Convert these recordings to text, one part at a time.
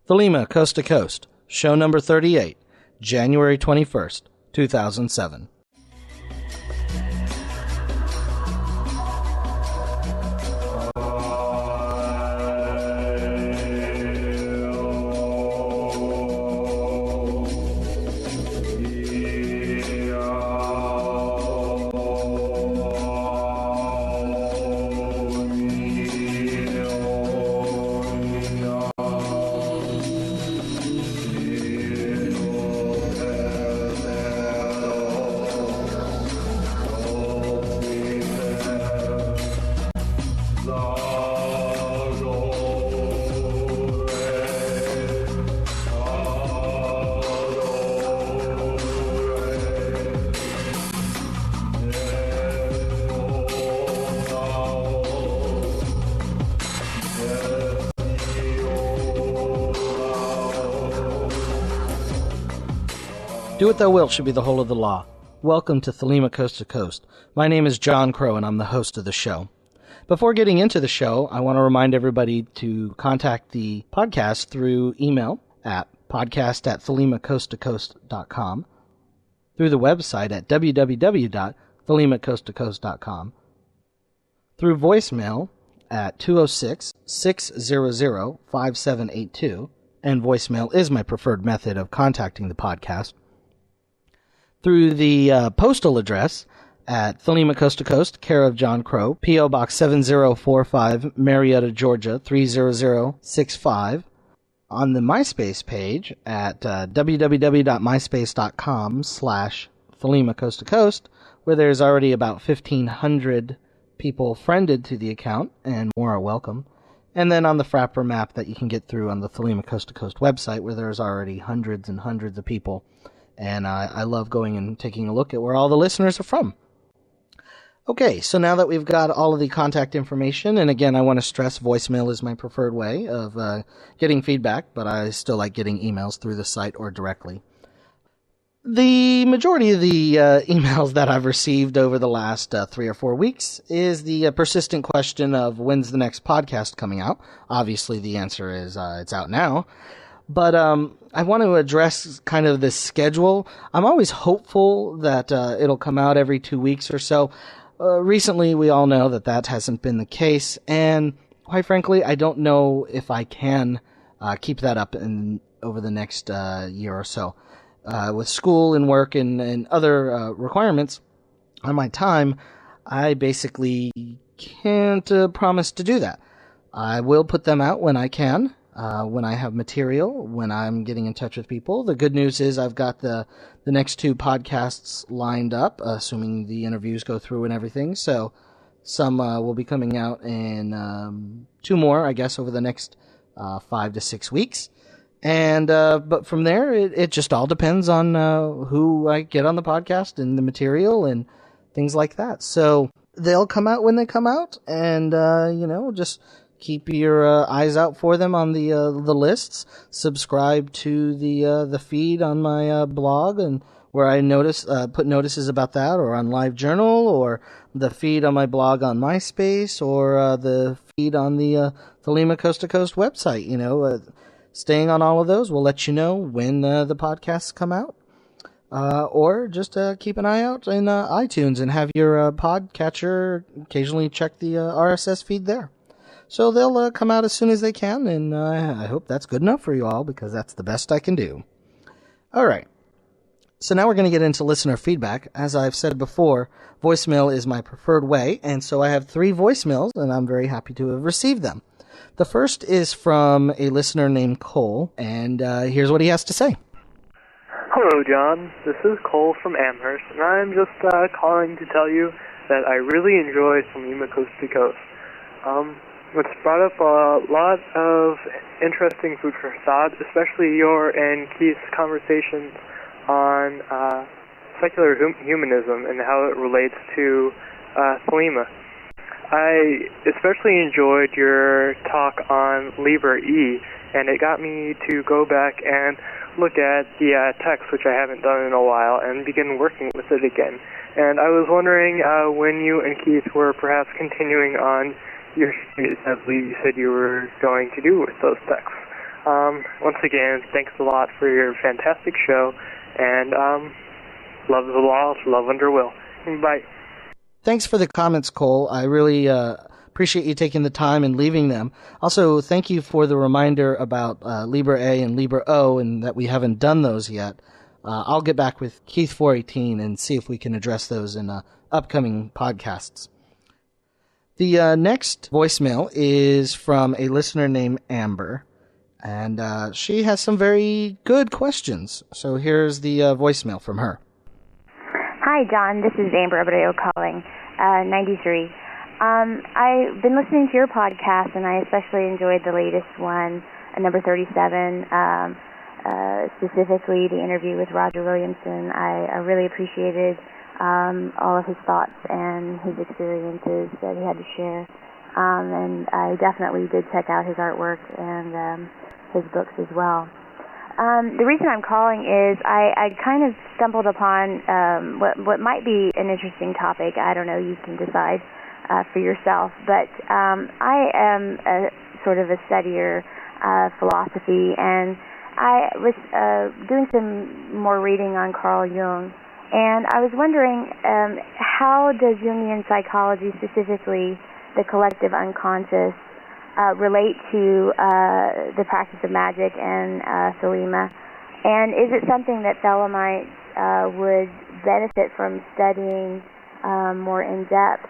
Thelema, Coast to Coast, show number 38, January 21st, 2007. Do what thou wilt should be the whole of the law. Welcome to Thelema, Coast to Coast. My name is John Crow, and I'm the host of the show. Before getting into the show, I want to remind everybody to contact the podcast through email at podcast@thelemicoasttocoast.com, through the website at www.thelemicoasttocoast.com, through voicemail at 206-600-5782, and voicemail is my preferred method of contacting the podcast, through the postal address at Thelema, Coast to Coast, care of John Crow, P.O. Box 7045, Marietta, Georgia, 30065, on the MySpace page at www.myspace.com/Thelema, Coast to Coast, where there's already about 1,500 people friended to the account, and more are welcome. And then on the Frapper map that you can get through on the Thelema Coast to Coast website, where there's already hundreds and hundreds of people. And I love going and taking a look at where all the listeners are from. Okay, so now that we've got all of the contact information, and again, I want to stress voicemail is my preferred way of getting feedback, but I still like getting emails through the site or directly. The majority of the emails that I've received over the last 3 or 4 weeks is the persistent question of when's the next podcast coming out. Obviously, the answer is it's out now. But I want to address kind of this schedule. I'm always hopeful that it'll come out every 2 weeks or so. Recently, we all know that hasn't been the case. And quite frankly, I don't know if I can keep that up over the next year or so. With school and work and other requirements on my time, I basically can't promise to do that. I will put them out when I can. When I have material, when I'm getting in touch with people. The good news is I've got the next 2 podcasts lined up, assuming the interviews go through and everything. So some will be coming out in 2 more, I guess, over the next 5 to 6 weeks. And but from there, it just all depends on who I get on the podcast and the material and things like that. So they'll come out when they come out, and just keep your eyes out for them on the lists. Subscribe to the feed on my blog, and where I put notices about that, or on LiveJournal, or the feed on my blog on MySpace, or the feed on the Thelema Coast to Coast website. Staying on all of those will let you know when the podcasts come out. Or just keep an eye out in iTunes and have your podcatcher occasionally check the RSS feed there. So they'll come out as soon as they can, and I hope that's good enough for you all, because that's the best I can do. All right. So now we're going to get into listener feedback. As I've said before, voicemail is my preferred way, and so I have 3 voicemails, and I'm very happy to have received them. The first is from a listener named Cole, and here's what he has to say. Hello, John. This is Cole from Amherst, and I'm just calling to tell you that I really enjoy Thelema Coast to Coast. It's brought up a lot of interesting food for thought, especially your and Keith's conversations on secular humanism and how it relates to Thelema. I especially enjoyed your talk on Liber E, and it got me to go back and look at the text, which I haven't done in a while, and begin working with it again. And I was wondering when you and Keith were perhaps continuing on your series, as you said you were going to do with those texts. Once again, thanks a lot for your fantastic show, and love the laws, love under will. Bye. Thanks for the comments, Cole. I really appreciate you taking the time and leaving them. Also, thank you for the reminder about Libra A and Libra O, and that we haven't done those yet. I'll get back with Keith 418 and see if we can address those in upcoming podcasts. The next voicemail is from a listener named Amber, and she has some very good questions. So here's the voicemail from her. Hi, John. This is Amber Abreu calling, 93. I've been listening to your podcast, and I especially enjoyed the latest one, number 37, specifically the interview with Roger Williamson. I really appreciated all of his thoughts and his experiences that he had to share. And I definitely did check out his artwork and his books as well. The reason I'm calling is I kind of stumbled upon what might be an interesting topic. I don't know, you can decide for yourself. But I am sort of a studier of philosophy, and I was doing some more reading on Carl Jung, and I was wondering how does Jungian psychology, specifically the collective unconscious, relate to the practice of magic and Thelema, and is it something that Thelemites would benefit from studying more in depth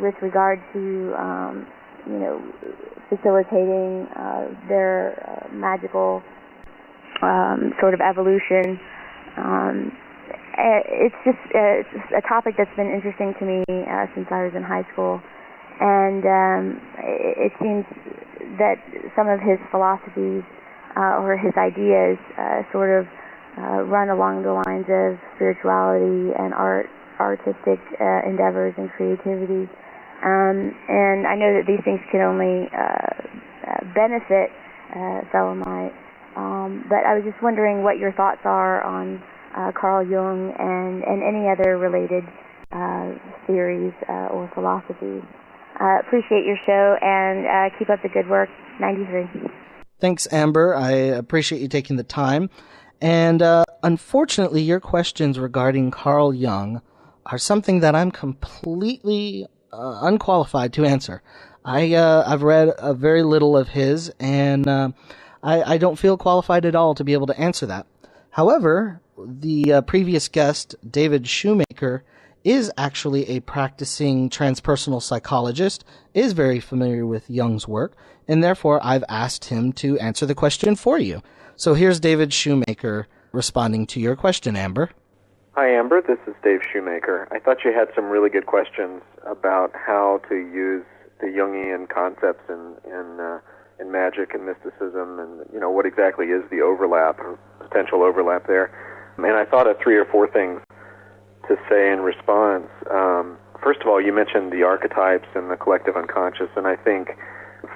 with regard to facilitating their magical sort of evolution? It's just a topic that's been interesting to me since I was in high school. And it seems that some of his philosophies or his ideas sort of run along the lines of spirituality and artistic endeavors and creativity. And I know that these things can only benefit Thelemite. But I was just wondering what your thoughts are on Carl Jung and any other related theories or philosophies. Appreciate your show, and keep up the good work. 93. Thanks, Amber. I appreciate you taking the time. And unfortunately, your questions regarding Carl Jung are something that I'm completely unqualified to answer. I've read very little of his, and I don't feel qualified at all to be able to answer that. However, the previous guest, David Shoemaker, is actually a practicing transpersonal psychologist, is very familiar with Jung's work, and therefore I've asked him to answer the question for you. So here's David Shoemaker responding to your question, Amber. Hi, Amber. This is Dave Shoemaker. I thought you had some really good questions about how to use the Jungian concepts in magic and mysticism, and what exactly is the overlap or potential overlap there. And I thought of 3 or 4 things to say in response. First of all, you mentioned the archetypes and the collective unconscious, and I think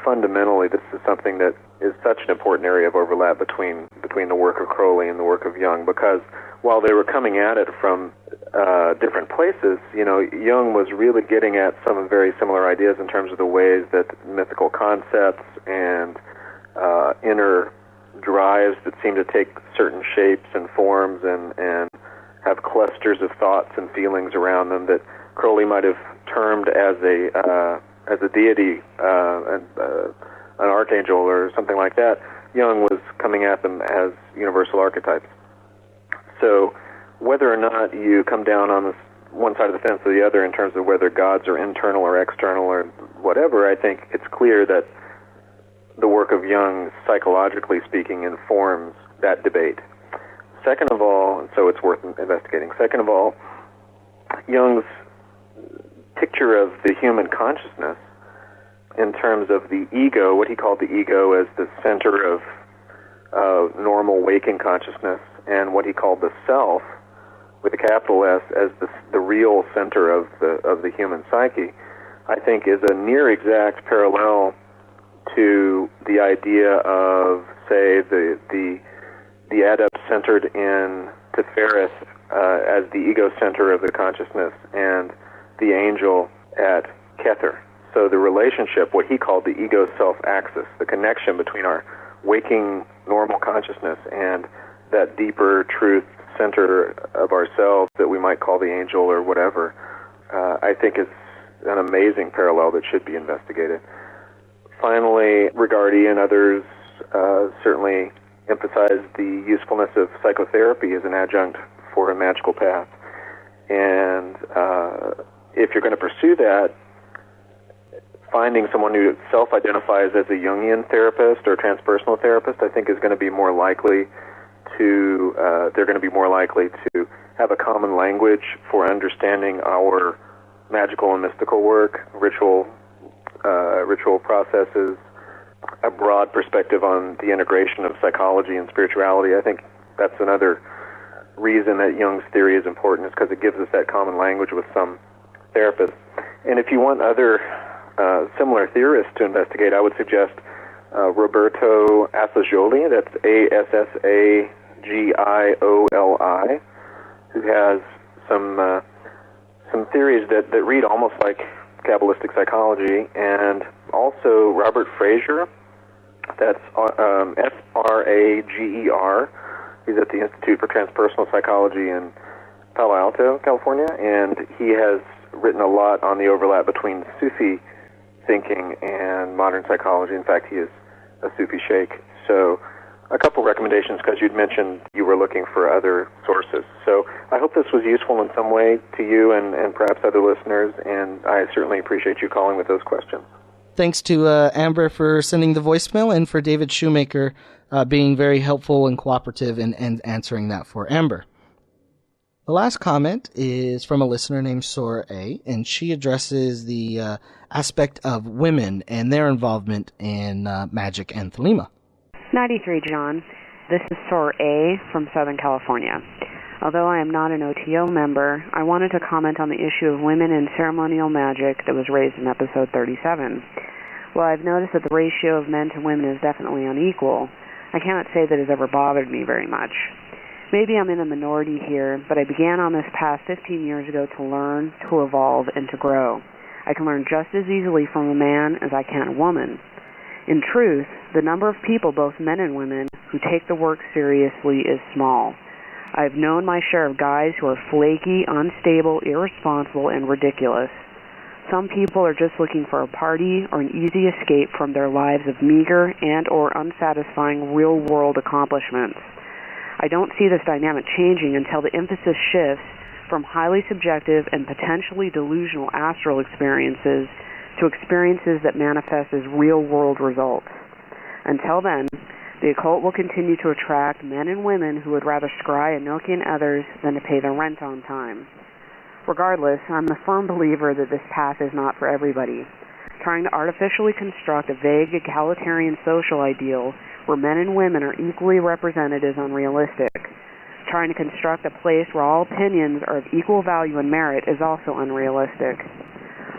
fundamentally this is something that is such an important area of overlap between the work of Crowley and the work of Jung, because while they were coming at it from different places, Jung was really getting at some very similar ideas in terms of the ways that mythical concepts and inner drives that seem to take certain shapes and forms and have clusters of thoughts and feelings around them that Crowley might have termed as a deity, an archangel or something like that. Jung was coming at them as universal archetypes. So whether or not you come down on this one side of the fence or the other in terms of whether gods are internal or external or whatever, I think it's clear that the work of Jung, psychologically speaking, informs that debate. Second of all, and so it's worth investigating, second of all, Jung's picture of the human consciousness in terms of the ego, what he called the ego as the center of normal waking consciousness, and what he called the self, with a capital S, as the real center of the human psyche, I think is a near exact parallel to the idea of, say, the adept centered in Teferis as the ego center of the consciousness, and the angel at Kether. So the relationship, what he called the ego-self axis, the connection between our waking normal consciousness and that deeper truth center of ourselves that we might call the angel or whatever, I think is an amazing parallel that should be investigated. Finally, Rigardi and others certainly emphasize the usefulness of psychotherapy as an adjunct for a magical path. And if you're going to pursue that, finding someone who self-identifies as a Jungian therapist or transpersonal therapist, I think is going to be more likely to, they're going to be more likely to have a common language for understanding our magical and mystical work, ritual processes, a broad perspective on the integration of psychology and spirituality. I think that's another reason that Jung's theory is important, is because it gives us that common language with some therapists. And if you want other similar theorists to investigate, I would suggest Roberto Assagioli, that's Assagioli, who has some theories that read almost like Kabbalistic psychology, and also Robert Fraser, that's Frager. He's at the Institute for Transpersonal Psychology in Palo Alto, California, and he has written a lot on the overlap between Sufi thinking and modern psychology. In fact, he is a Sufi sheikh. So a couple recommendations, because you'd mentioned you were looking for other sources. So I hope this was useful in some way to you and perhaps other listeners, and I certainly appreciate you calling with those questions. Thanks to Amber for sending the voicemail, and for David Shoemaker being very helpful and cooperative in answering that for Amber. The last comment is from a listener named Sora A, and she addresses the aspect of women and their involvement in magic and Thelema. 93, John. This is Sora A from Southern California. Although I am not an OTO member, I wanted to comment on the issue of women in ceremonial magic that was raised in episode 37. While I've noticed that the ratio of men to women is definitely unequal, I cannot say that it has ever bothered me very much. Maybe I'm in a minority here, but I began on this path 15 years ago to learn, to evolve, and to grow. I can learn just as easily from a man as I can a woman. In truth, the number of people, both men and women, who take the work seriously is small. I've known my share of guys who are flaky, unstable, irresponsible, and ridiculous. Some people are just looking for a party or an easy escape from their lives of meager and or unsatisfying real-world accomplishments. I don't see this dynamic changing until the emphasis shifts from highly subjective and potentially delusional astral experiences to experiences that manifest as real-world results. Until then, the occult will continue to attract men and women who would rather scry Enochian others than to pay their rent on time. Regardless, I'm a firm believer that this path is not for everybody. Trying to artificially construct a vague egalitarian social ideal where men and women are equally represented is unrealistic. Trying to construct a place where all opinions are of equal value and merit is also unrealistic.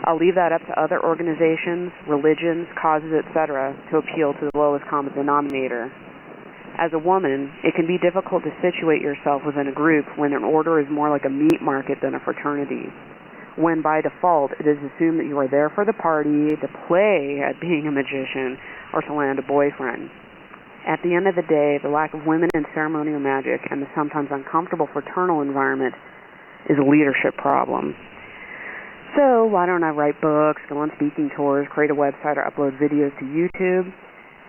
I'll leave that up to other organizations, religions, causes, etc. to appeal to the lowest common denominator. As a woman, it can be difficult to situate yourself within a group when an order is more like a meat market than a fraternity. When by default it is assumed that you are there for the party, to play at being a magician, or to land a boyfriend. At the end of the day, the lack of women in ceremonial magic and the sometimes uncomfortable fraternal environment is a leadership problem. So why don't I write books, go on speaking tours, create a website, or upload videos to YouTube?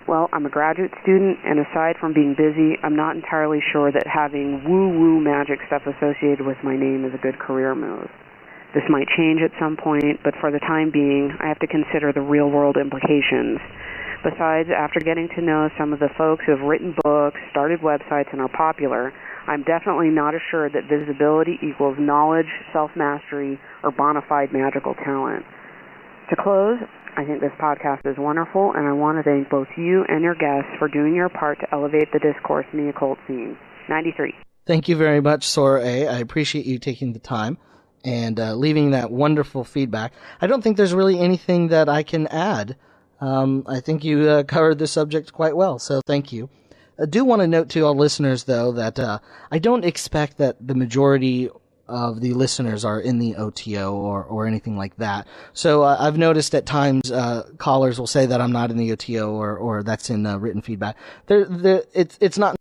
Well, I'm a graduate student, and aside from being busy, I'm not entirely sure that having woo-woo magic stuff associated with my name is a good career move. This might change at some point, but for the time being, I have to consider the real-world implications. Besides, after getting to know some of the folks who have written books, started websites, and are popular, I'm definitely not assured that visibility equals knowledge, self-mastery, or bona fide magical talent. To close, I think this podcast is wonderful, and I want to thank both you and your guests for doing your part to elevate the discourse in the occult scene. 93. Thank you very much, Sora A. I appreciate you taking the time and leaving that wonderful feedback. I don't think there's really anything that I can add. I think you covered the subject quite well, so thank you. I do want to note to all listeners, though, that I don't expect that the majority of the listeners are in the OTO or anything like that. So I've noticed at times callers will say that I'm not in the OTO or that's in written feedback. It's not